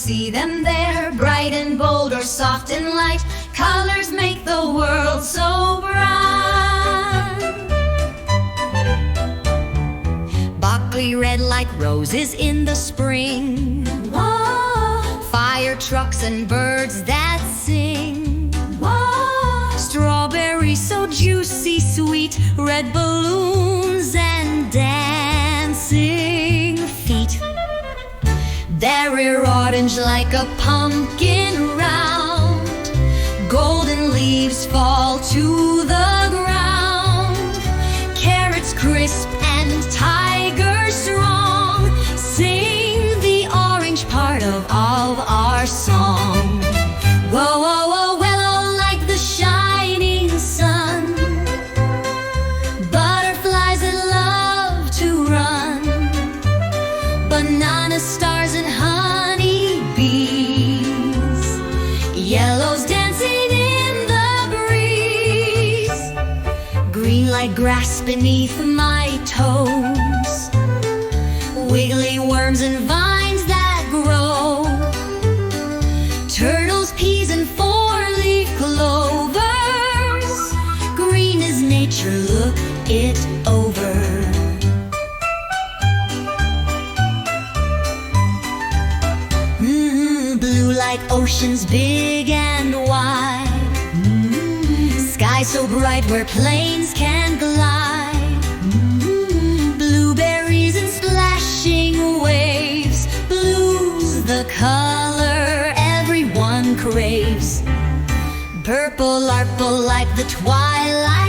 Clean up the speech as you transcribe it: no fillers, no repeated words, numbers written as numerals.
see them there, bright and bold or soft and light. Colors make the world so bright. Buckley red like roses in the spring. Whoa. Fire trucks and birds that sing. Whoa. Strawberries so juicy sweet, red balloons and dancing feet. Their ear orange like a pumpkin round, golden leaves fall to the ground. Carrots crisp and tigers strong, sing the orange part of our song. Whoa, whoa, whoa, willow like the shining sun, butterflies that love to run, banana stars and honey bees, yellows dancing in the breeze, green like grass beneath my toes, wiggly worms and vines that grow, turtles, peas and four-leaf clovers. Green is nature, look it over. Blue like oceans big and wide, sky so bright where planes can glide, blueberries and splashing waves. Blue's the color everyone craves, purple like the twilight